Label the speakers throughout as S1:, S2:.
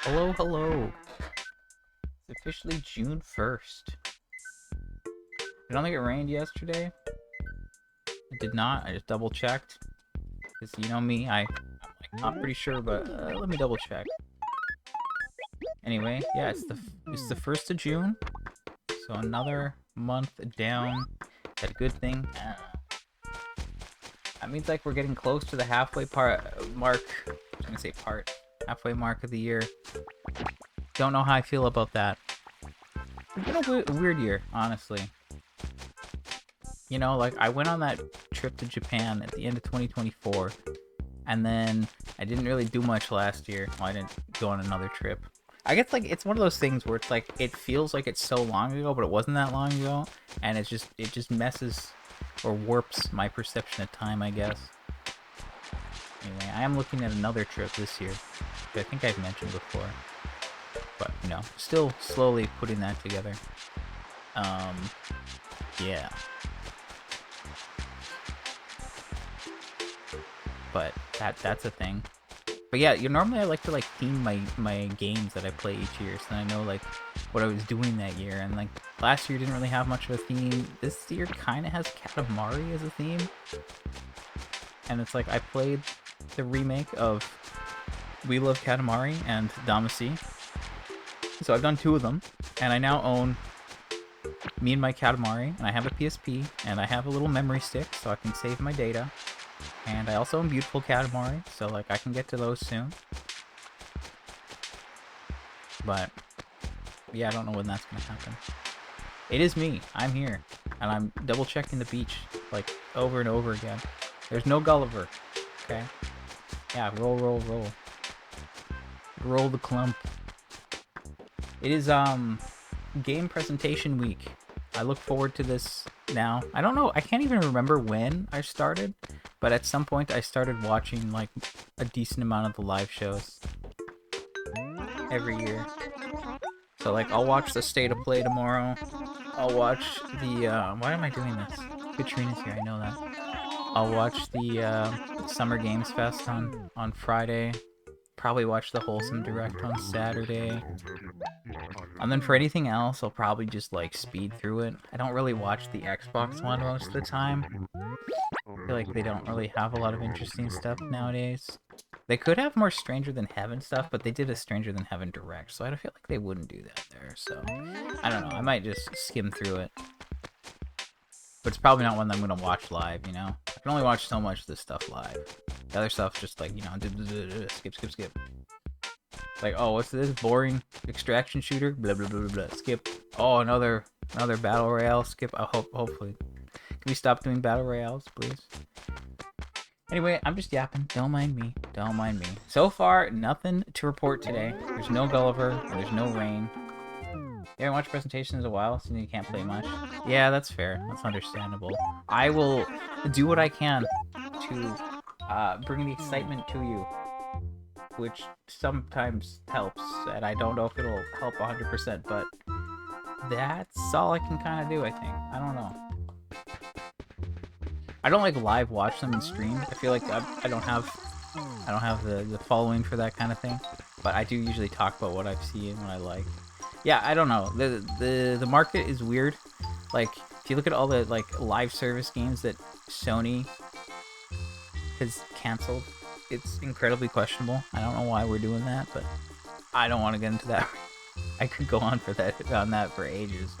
S1: Hello, hello. It's officially June 1st. I don't think it rained yesterday. It did not. I just double checked. Because you know me, I'm not pretty sure, but let me double check. Anyway, yeah, it's the 1st of June. So another month down. Is that a good thing? That means like we're getting close to the halfway mark. I was gonna say halfway mark of the year. Don't know how I feel about that. It's been a weird year, honestly. You know, like, I went on that trip to Japan at the end of 2024, and then I didn't really do much last year. Well, I didn't go on another trip. I guess, like, it's one of those things where it's like, it feels like it's so long ago, but it wasn't that long ago, and it just messes or warps my perception of time, I guess. Anyway, I am looking at another trip this year, which I think I've mentioned before. But, you know, still slowly putting that together. Yeah. But that's a thing. But yeah, normally I like to like theme my games that I play each year, so I know like what I was doing that year. And like last year didn't really have much of a theme. This year kind of has Katamari as a theme. And it's like I played the remake of We Love Katamari and Damacy. So I've done 2 of them, and I now own Me and My Katamari, and I have a PSP, and I have a little memory stick so I can save my data. And I also own Beautiful Katamari, so like I can get to those soon. But yeah, I don't know when that's gonna happen. It is me. I'm here, and I'm double checking the beach like over and over again. There's no Gulliver. Okay. Yeah, roll, roll, roll. Roll the clump. It is game presentation week. I look forward to this now. I don't know, I can't even remember when I started, but at some point I started watching like a decent amount of the live shows every year. So like I'll watch the State of Play tomorrow. I'll watch the why am I doing this? Katrina's here, I know that. I'll watch the Summer Games Fest on Friday. Probably watch the Wholesome Direct on Saturday. And then for anything else, I'll probably just like speed through it. I don't really watch the Xbox one most of the time. I feel like they don't really have a lot of interesting stuff nowadays. They could have more Stranger Than Heaven stuff, but they did a Stranger Than Heaven Direct, so I feel like they wouldn't do that there. So I don't know. I might just skim through it. But it's probably not one that I'm gonna watch live, you know? I can only watch so much of this stuff live. The other stuff's just like, you know, skip, skip, skip. Like, oh, what's this? Boring extraction shooter? Blah, blah, blah, blah, blah. Skip. Oh, another battle royale? Skip. Hopefully. Can we stop doing battle royales, please? Anyway, I'm just yapping. Don't mind me. Don't mind me. So far, nothing to report today. There's no Gulliver, and there's no rain. You haven't watched presentations in a while, so you can't play much. Yeah, that's fair. That's understandable. I will do what I can to bring the excitement to you, which sometimes helps, and I don't know if it'll help 100%, but that's all I can kind of do, I think. I don't know. I don't like live watch them and stream. I feel like I don't have the following for that kind of thing, but I do usually talk about what I've seen and what I like. Yeah, I don't know. The market is weird. Like, if you look at all the like live service games that Sony has canceled, it's incredibly questionable. I don't know why we're doing that, but I don't want to get into that. I could go on that for ages.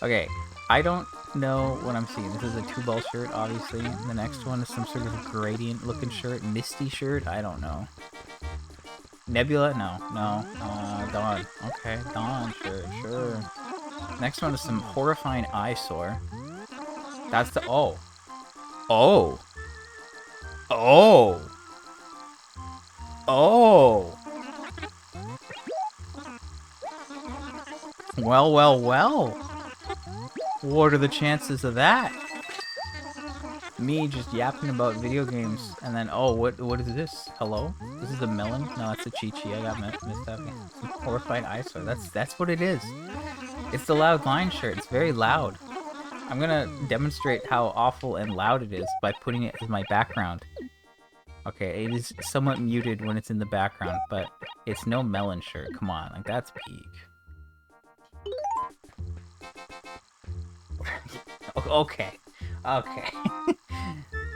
S1: Okay, I don't know what I'm seeing. This is a 2-ball shirt, obviously. The next one is some sort of gradient looking shirt, misty shirt. I don't know. Nebula? No. Dawn. Okay, Dawn, sure. Next one is some horrifying eyesore. That's the... Oh. Well. What are the chances of that? me just yapping about video games, and then, oh, what is this? Hello? This is a melon? No, it's a Chi-Chi. I got missed out. Some horrified eyesore. That's what it is. It's the loud line shirt. It's very loud. I'm gonna demonstrate how awful and loud it is by putting it as my background. Okay, it is somewhat muted when it's in the background, but it's no melon shirt. Come on, like, that's peak. Okay. Okay.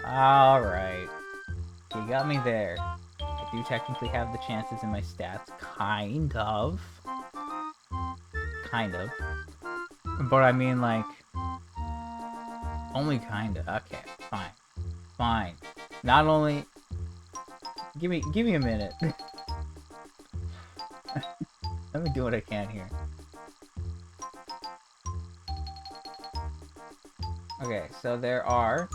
S1: Alright. You got me there. I do technically have the chances in my stats. Kind of. Kind of. But I mean, like... Only kinda. Okay, fine. Fine. Not only... Give me a minute. Let me do what I can here. Okay, so there are...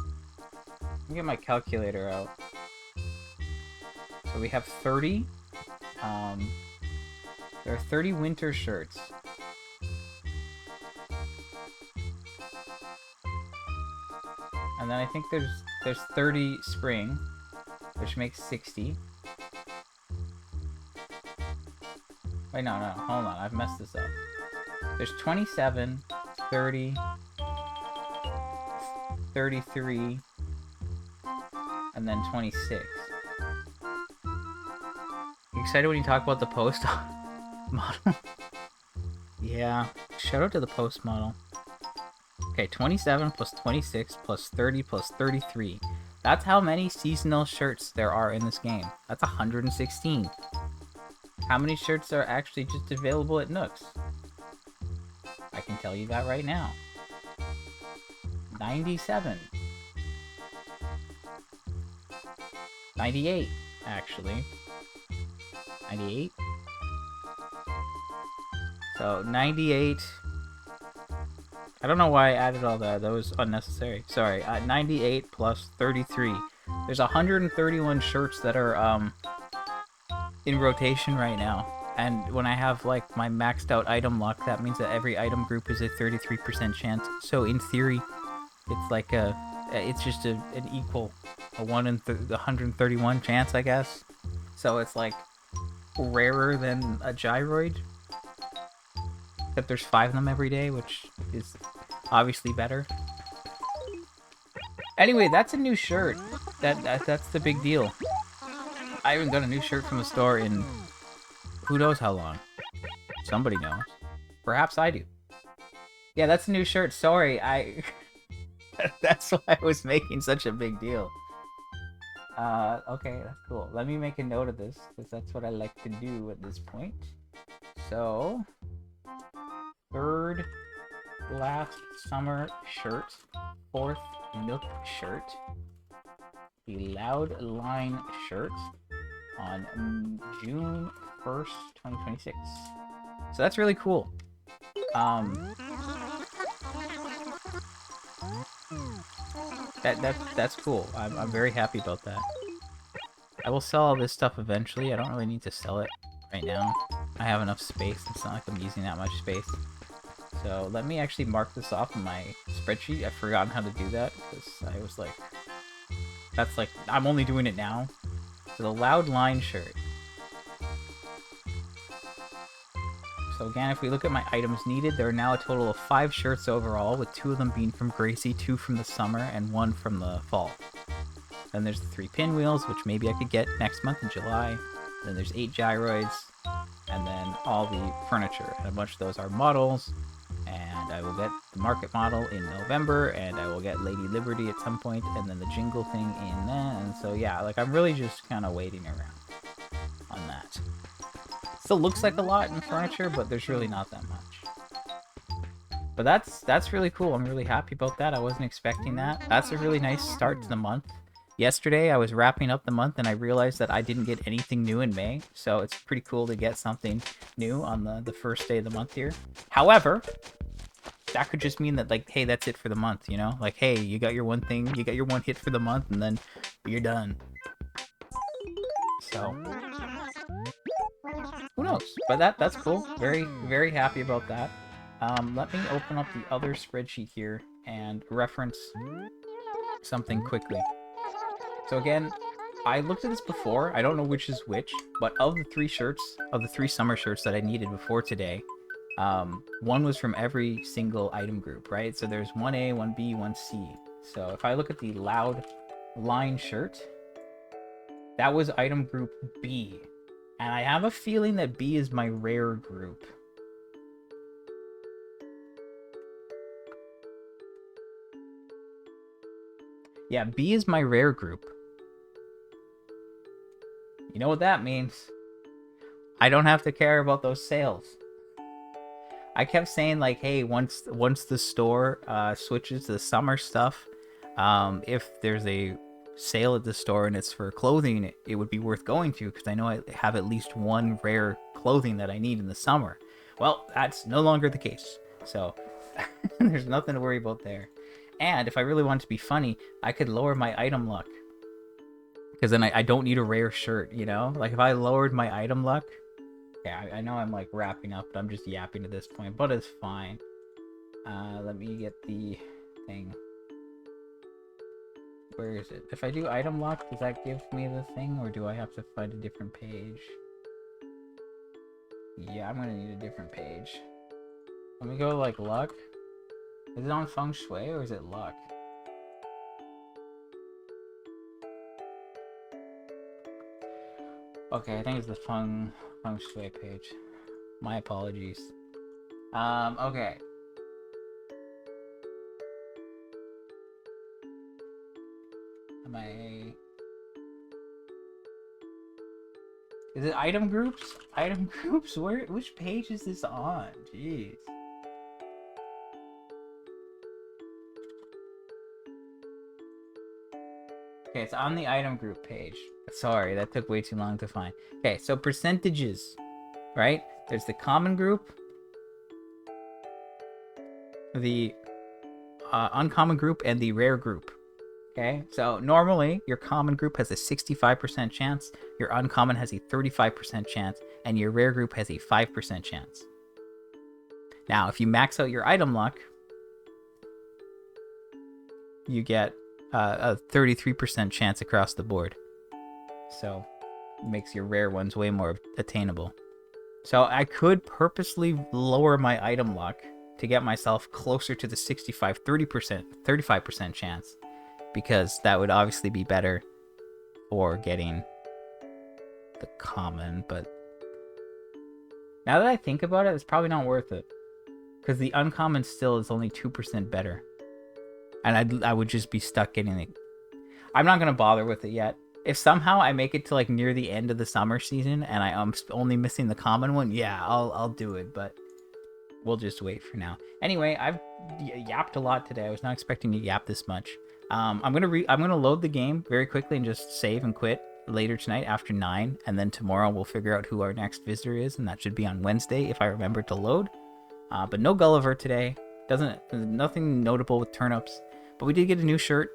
S1: Let me get my calculator out. So we have 30. There are 30 winter shirts. And then I think there's 30 spring, which makes 60. Wait, no, hold on, I've messed this up. There's 27, 30, 33, and then 26. You excited when you talk about the post model? Yeah, shout out to the post model. Okay, 27 plus 26 plus 30 plus 33. That's how many seasonal shirts there are in this game. That's 116. How many shirts are actually just available at Nooks? I can tell you that right now. 97. 98, actually. 98? So, 98... I don't know why I added all that. That was unnecessary. Sorry. 98 plus 33. There's 131 shirts that are in rotation right now. And when I have like my maxed out item luck, that means that every item group is a 33% chance. So in theory, it's like it's just an equal, a 1 in 131 chance, I guess. So it's like rarer than a gyroid. Except there's 5 of them every day, which is obviously better. Anyway, that's a new shirt. That's the big deal. I haven't got a new shirt from the store in who knows how long. Somebody knows. Perhaps I do. Yeah, that's a new shirt. Sorry, that's why I was making such a big deal. Okay, that's cool. Let me make a note of this, because that's what I like to do at this point. So... Third last summer shirt, 4th milk shirt, the loud line shirt on June 1st, 2026. So that's really cool. That's cool. I'm very happy about that. I will sell all this stuff eventually. I don't really need to sell it right now. I have enough space. It's not like I'm using that much space. So let me actually mark this off in my spreadsheet. I've forgotten how to do that because I was like, that's like, I'm only doing it now. So the loud line shirt. So again, if we look at my items needed, there are now a total of 5 shirts overall, with 2 of them being from Gracie, 2 from the summer, and 1 from the fall. Then there's the 3 pinwheels, which maybe I could get next month in July. Then there's 8 gyroids, and then all the furniture. And a bunch of those are models. And I will get the market model in November, and I will get Lady Liberty at some point, and then the jingle thing in then. And so yeah, like I'm really just kind of waiting around on that. Still looks like a lot in furniture, but there's really not that much. But that's really cool. I'm really happy about that. I wasn't expecting that. That's a really nice start to the month. Yesterday, I was wrapping up the month, and I realized that I didn't get anything new in May, so it's pretty cool to get something new on the first day of the month here. However, that could just mean that, like, hey, that's it for the month, you know? Like, hey, you got your one thing, you got your one hit for the month, and then you're done. So, who knows? But that's cool. Very, very happy about that. Let me open up the other spreadsheet here and reference something quickly. So again, I looked at this before. I don't know which is which, but of the 3 summer shirts that I needed before today, one was from every single item group, right? So there's 1A, 1B, 1C. So if I look at the Loud line shirt, that was item group B. And I have a feeling that B is my rare group. Yeah, B is my rare group. You know what that means? I don't have to care about those sales. I kept saying like, hey, once the store switches to the summer stuff, if there's a sale at the store and it's for clothing, it would be worth going to because I know I have at least one rare clothing that I need in the summer. Well, that's no longer the case. So there's nothing to worry about there. And if I really wanted to be funny, I could lower my item luck. Because then I don't need a rare shirt, you know? Like if I lowered my item luck, yeah, I know I'm like wrapping up, but I'm just yapping at this point, but it's fine. Let me get the thing. Where is it? If I do item lock, does that give me the thing, or do I have to find a different page? Yeah, I'm gonna need a different page. Let me go like luck. Is it on feng shui or is it luck? Okay, I think it's the feng shui page. My apologies. Okay. Am I... Is it item groups? Item groups? Which page is this on? Jeez. Okay, it's on the item group page. Sorry, that took way too long to find. Okay, so percentages, right? There's the common group, the uncommon group, and the rare group. Okay, so normally your common group has a 65% chance, your uncommon has a 35% chance, and your rare group has a 5% chance. Now, if you max out your item luck, you get a 33% chance across the board. So it makes your rare ones way more attainable. So I could purposely lower my item luck to get myself closer to the 35% chance, because that would obviously be better for getting the common. But now that I think about it, it's probably not worth it, because the uncommon still is only 2% better, and I would just be stuck getting it. I'm not gonna bother with it yet. If somehow I make it to like near the end of the summer season and I am only missing the common one, yeah, I'll do it. But we'll just wait for now. Anyway, I've yapped a lot today. I was not expecting to yap this much. I'm gonna load the game very quickly and just save and quit later tonight after 9, and then tomorrow we'll figure out who our next visitor is, and that should be on Wednesday if I remember to load. But no Gulliver today. Nothing notable with turnips, but we did get a new shirt.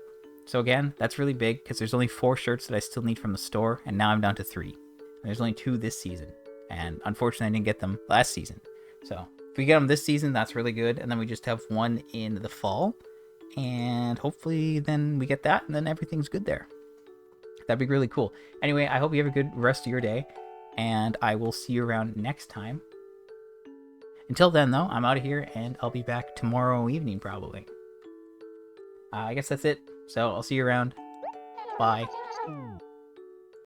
S1: So again, that's really big because there's only 4 shirts that I still need from the store, and now I'm down to 3. And there's only 2 this season, and unfortunately I didn't get them last season. So if we get them this season, that's really good, and then we just have 1 in the fall, and hopefully then we get that, and then everything's good there. That'd be really cool. Anyway, I hope you have a good rest of your day, and I will see you around next time. Until then, though, I'm out of here, and I'll be back tomorrow evening, probably. I guess that's it. So I'll see you around. Bye.